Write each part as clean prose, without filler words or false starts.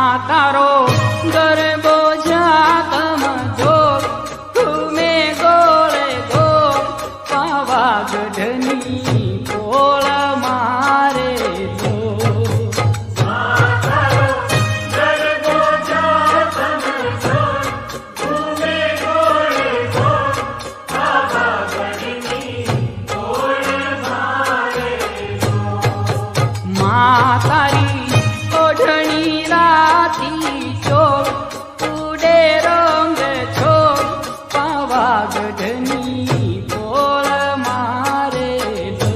तारो गरबो जातम जो तुमे गोळे गो पावागढनी पोळ मारे तो मातारी ओढणी राती चोर तुडे रंग छोर पावागढनी पोळ मारे लो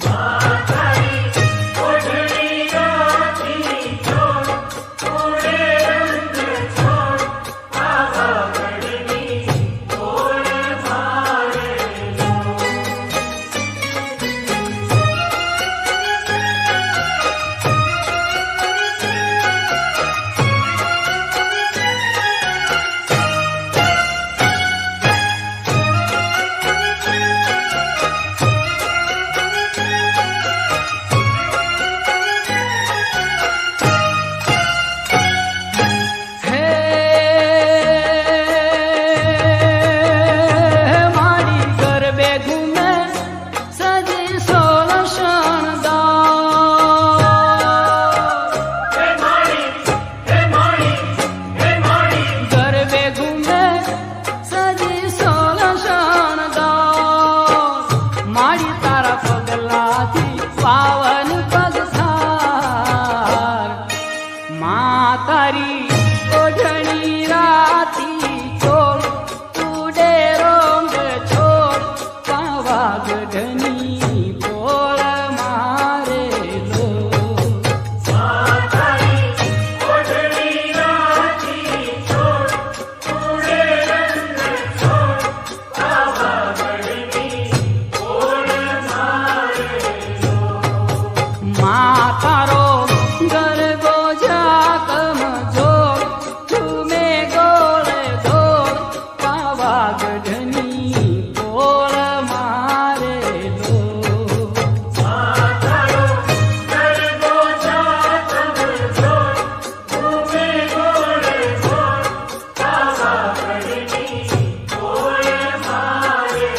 मातारी ओढणी राती चोर तुडे रंग छोर पावागढनी पोळ मारे लो पावन पगथार मातारी ओढणी राती चोर तुडे रोंग छोर पावागढनी पोळ मारे लो मातारी ओढणी राती चोर तुडे रंग छोर पावागढनी पोळ मारे मातारो गरबो जातम जोर तुमे गोळे गोर पावागढनी पोळ मारे लो मातारो गरबो जातम जोर तुमे गोळे गोर पावागढनी पोळ मारे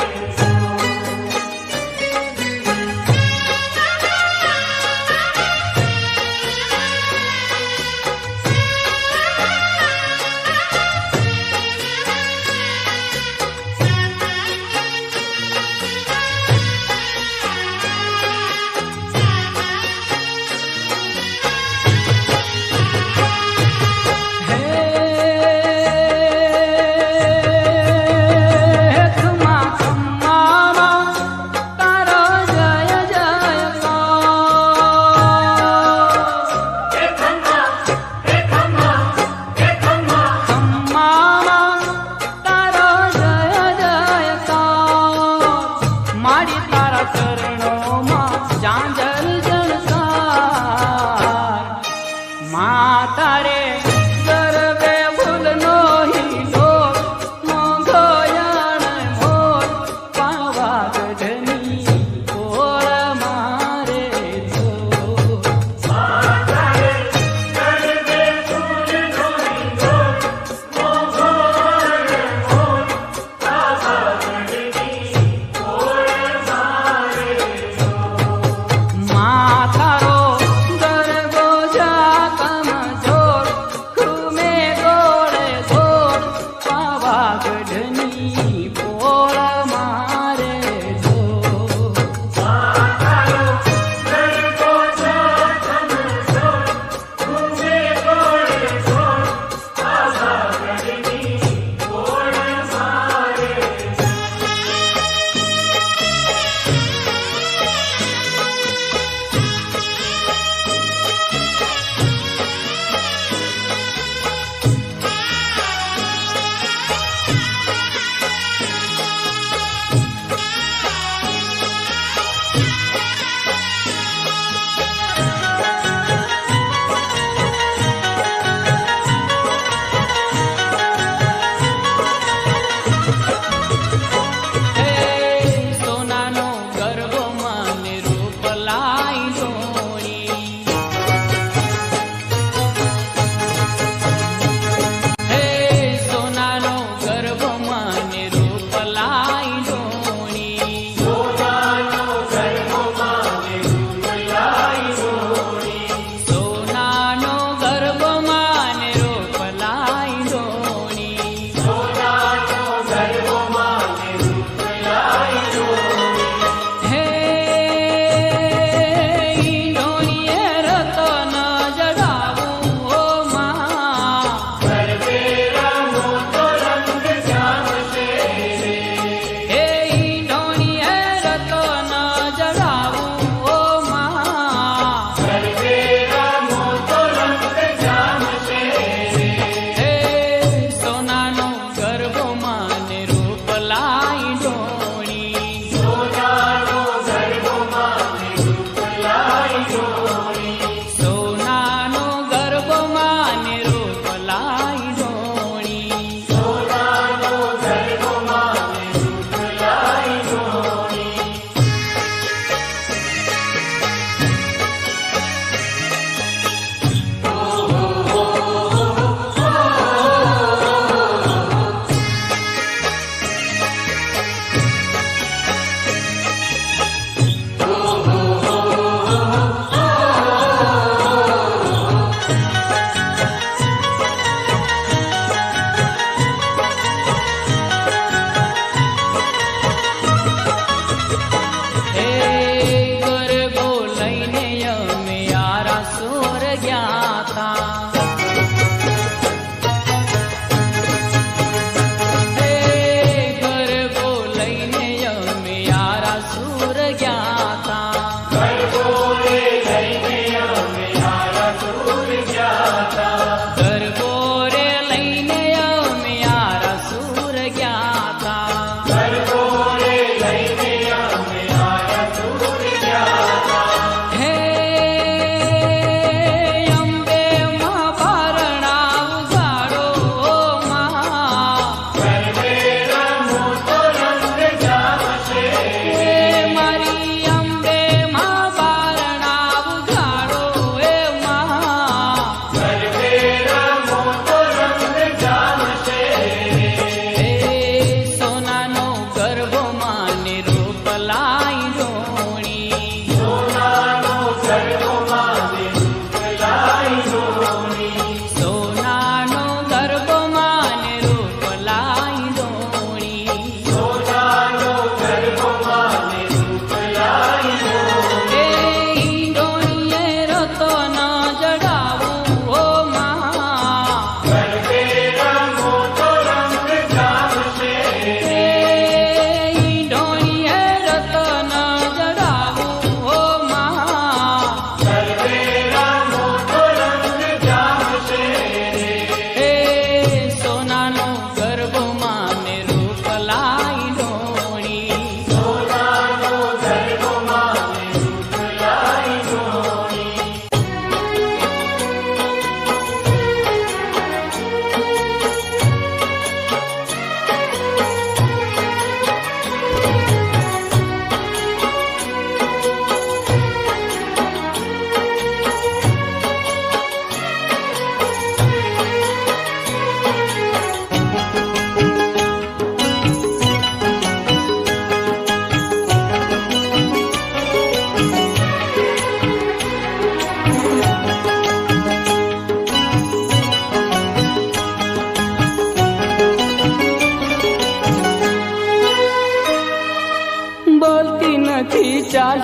मातारे गरबे फुलनो हिलो मोगोयण मोर पावागढनी पोळ मारे लो मातारे गरबे फुलनो हिलो मोगोयण मोर पावागढनी पोळ मारे लो मातारो गरबो जातम जोर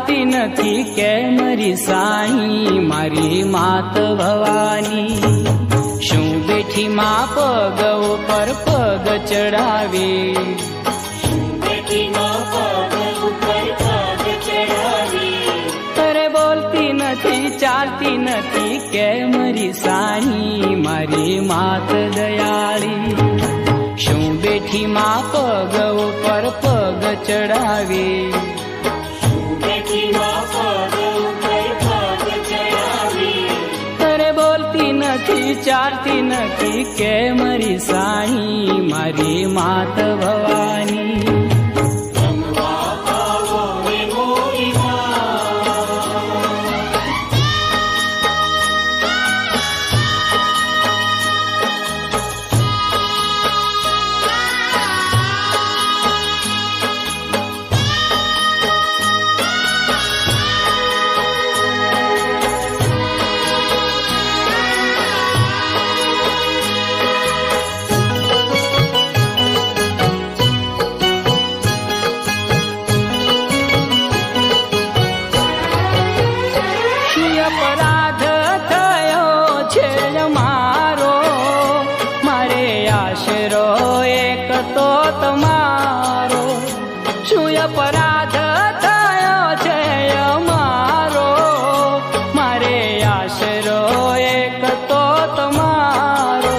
ચાલતી નથી કેમ રીસાણી મારી માત ભવાની શું બેઠી માં પગ ઉપર પગ ચડાવી અરે બોલતી નથી ચાલતી નથી કેમ રીસાણી મારી માત દયાળી શું બેઠી માં પગ ઉપર પગ ચડાવી અરે બોલતી નથી ચાલતી નથી કેમ રીસાણી મારી માત ભવાની અપરાધ થયો છે મારો મારે આશરો એક તો તમારો શું અપરાધ થયો છે મારો મારે આશરો એક તો તમારો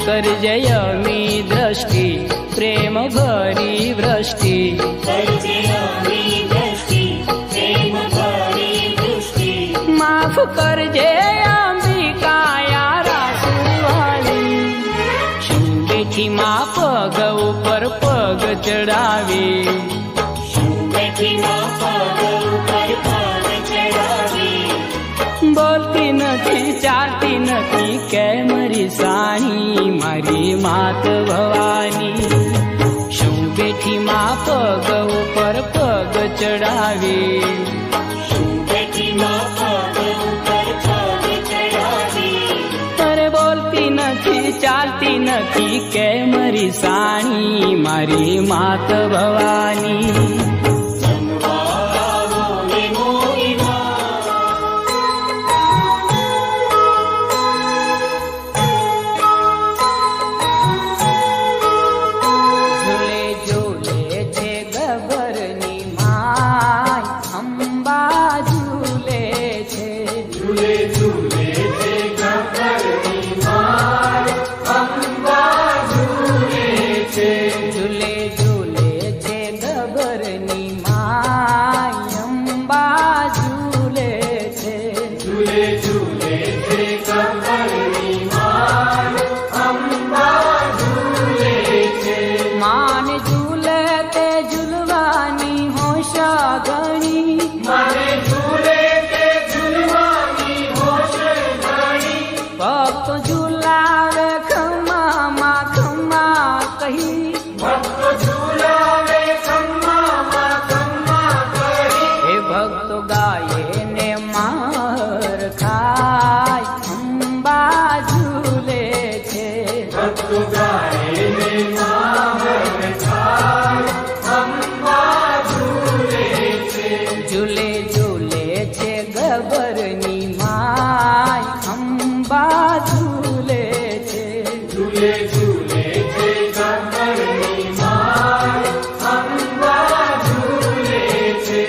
કરજે અમી દ્રષ્ટિ પ્રેમ ભરી વૃષ્ટિ માફ કરજે અંબિકાયા રાસુવાળી શું બેઠી માં પગ ઉપર પગ ચડાવી બોલતી નથી ચાલતી નથી કેમ રીસાણી મારી માત ભવાની શું બેઠી માં પગ ઉપર પગ ચડાવી બોલતી નથી ચાલતી નથી કેમ રીસાણી મારી માત ભવાની ઝૂલે ઝૂલે છે ગભરની માય અંબા ઝૂલે છે ઝૂલે ઝૂલે છે ગભરની માય અંબા ઝૂલે છે ઝૂલે ઝૂલે છે ગભરની માય અંબા ઝૂલે છે ઝૂલે ઝૂલે છે ગભરની માય અંબા ઝૂલે છે માન ઝૂલે તે ઝૂલવાની હોશ ઘણી મને ઝૂલે તે ઝૂલવાની હોશ ઘણી ભક્ત ઝૂલાવે ખમ્મા કહી ભક્તો ઝૂલાવે ખમ્મા કરી હે ભક્તો ગાયે ને માર ખાય અંબા ઝૂલે છે ભક્તો ગાય ને માહર ખાય અંબા ઝૂલે છે ઝૂલે ઝૂલે છે ગભરની માય અંબા ઝૂલે છે ઝૂલે ઝૂલે છે ગભરની માય અંબા ઝૂલે છે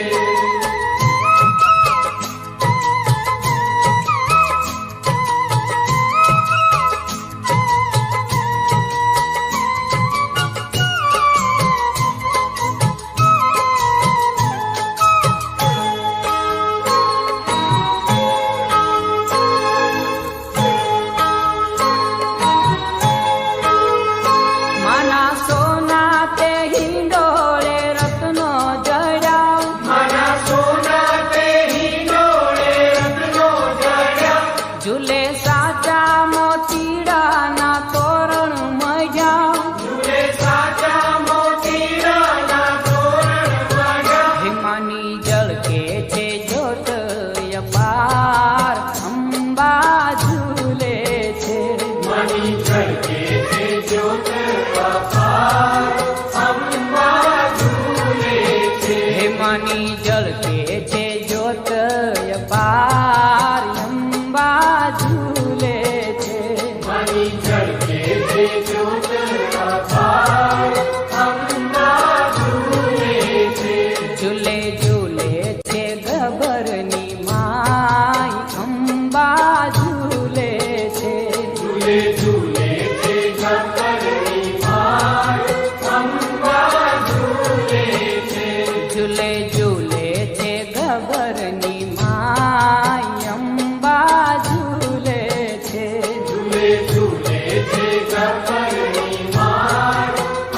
ઝૂલે છે ગબ્બરની માર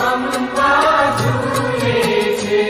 અંબા ઝૂલે છે.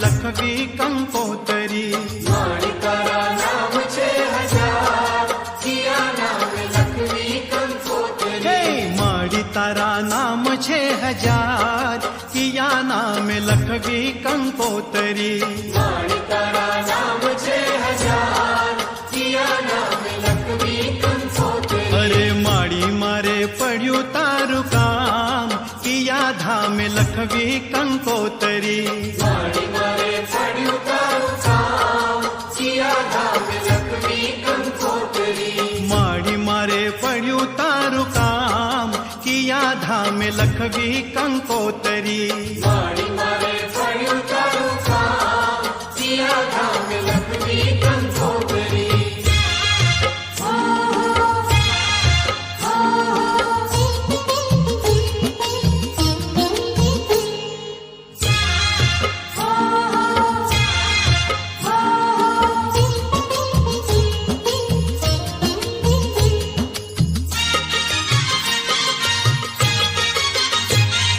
લખવી કંકોતરી. મારી તારા નામ છે હજાર, કિયા નામ લખવી કંકોતરી. હે માડી તારા નામ છે હજાર, કિયા નામ લખવી કંકોતરી. મારી તારા નામ છે હજાર, કિયા નામ લખવી કંકોતરી. અરે માડી મારે પડ્યું તારું કામ, કિયા ધામે લખવી કંકોતરી. મારી મારે પડ્યું તારું કામ, કિયા ધામ લખવી કંકોતરી. માડી મારે પડ્યું તારું કામ, કિયા ધામે લખવી કંકોતરી. મારી મારે પડ્યું તારું કામ, કિયા ધામ લખવી કંકોતરી.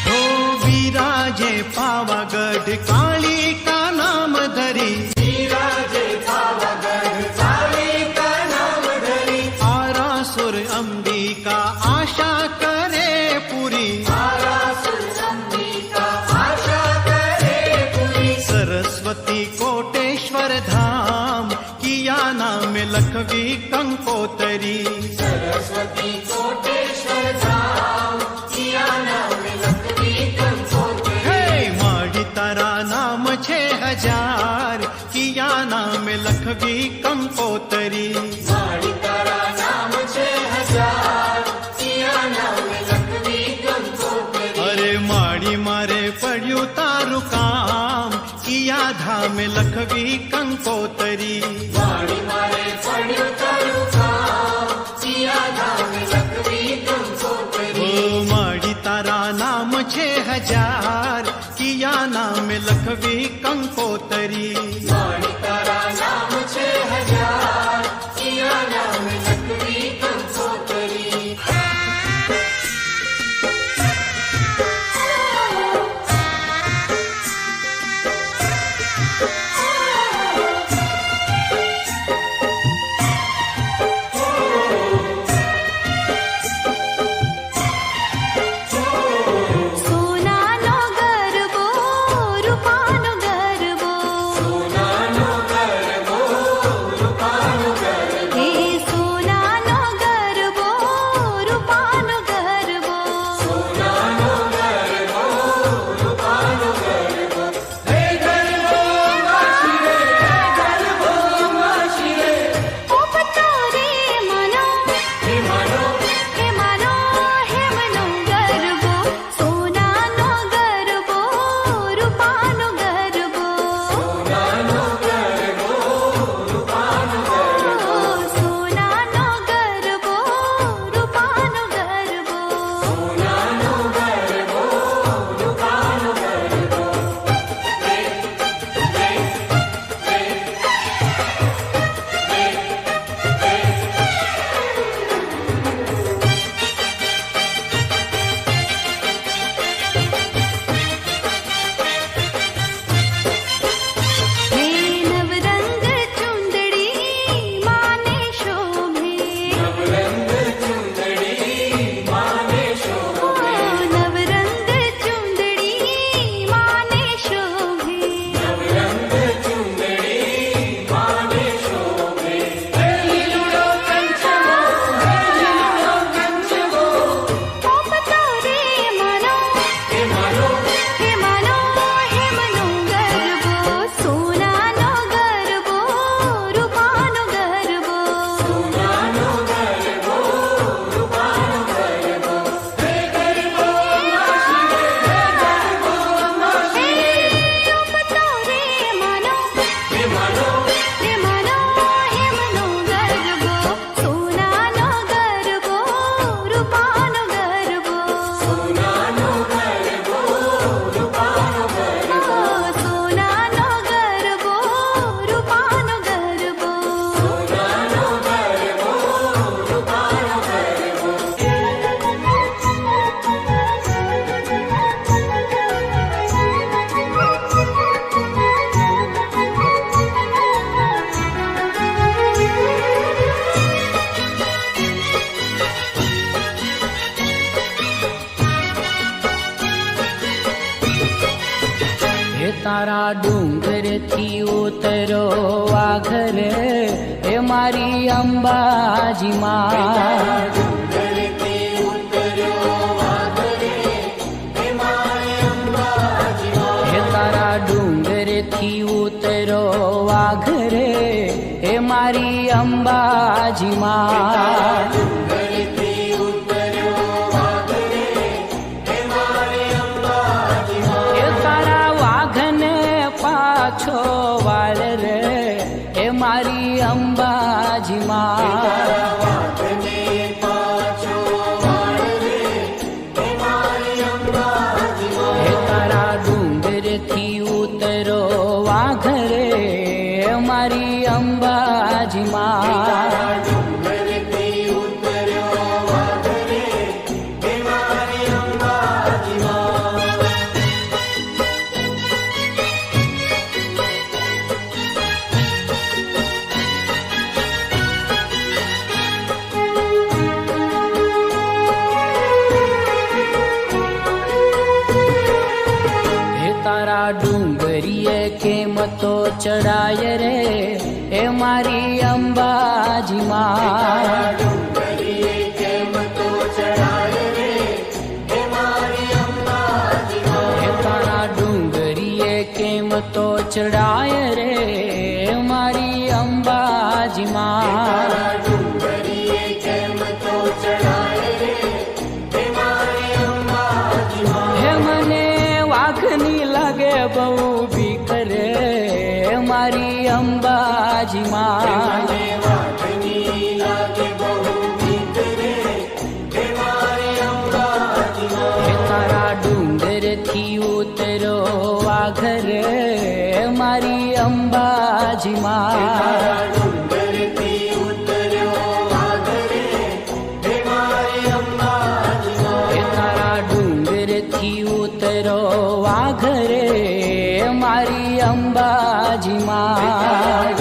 हो विराजे पावागढ़ काली का नाम धरी. વિરાજે પાવાગઢ કાળી કા નામ ધરી. आरासुर अंबिका आशा करे पूरी. આરાસુર અંબિકા આશા કરે પૂરી. सरस्वती कोटेश्वर धाम, किया नाम लखवी कंकोतरी. સરસ્વતી કોટેશ્વર ધામ, કિયા નામ લખવી કંકોતરી. हे माड़ी तारा नाम छे हजार, किया नाम लखवी कंकोतरी. મારી તારા નામ છે હજાર, કિયા નામ લખવી કંકોતરી. अरे माड़ी मारे पड़્યું તારું કામ, કિયા ધામ લખવી કંકોતરી. મારી મારે પડ્યું તારું કામ, કિયા ધામ લખવી કંકોતરી. ઓ માડી તારા નામ છે હજાર, કિયા નામ લખવી કંકોતરી. મારી તારા નામ છે હજાર, કિયા નામ લખવી કંકોતરી. સોનાનો ગરબો રૂપાનો ગરબો સોનાનો થી ઉતરો વાઘરે એ મારી અંબાજી માં ડુંગરથી ઉતર્યો વાઘરે હે મારી અંબાજી માં હે તારા ડુંગર થી ઉતરો વાઘરે એ મારી અંબાજી માં ડુંગરથી ઉતર્યો વાઘરે હે મારી અંબાજી માં એ તારા વાઘને પાછો વાળ રે એ મારી અંબાજી માં વાઘને પાછો વાળ રે હે મારી અંબાજી માં હે તારા ડુંગર થી ઉતરો વાઘરે એ મારી અંબાજી માં ડુંગરથી ઉતર્યો વાઘરે હે મારી અંબાજી માં હે તારા ડુંગરીએ કેમ તો ચડાય રે એ મારી અંબાજી માં ડુંગરીએ કેમ તો ચડાય રે હે મારી અંબાજી માં હે તારા ડુંગરીએ કેમ તો ચડાય રે એ મારી અંબાજી માં ડુંગરીએ કેમ તો ચડાય રે હે મારી અંબાજી માં હે મને વાઘની લાગે બહુ બીક રે એ મારી અંબાજી માં મને વાઘની લાગે બહુ બીક રે હે મારી અંબાજી માં હે તારા ડુંગર થી ઉતરો વાઘરે એ મારી અંબાજી માં ડુંગરથી ઉતર્યો વાઘરે હે મારી અંબાજી માં હે તારા ડુંગર થી ઉતરો વાઘરે એ મારી અંબાજી માં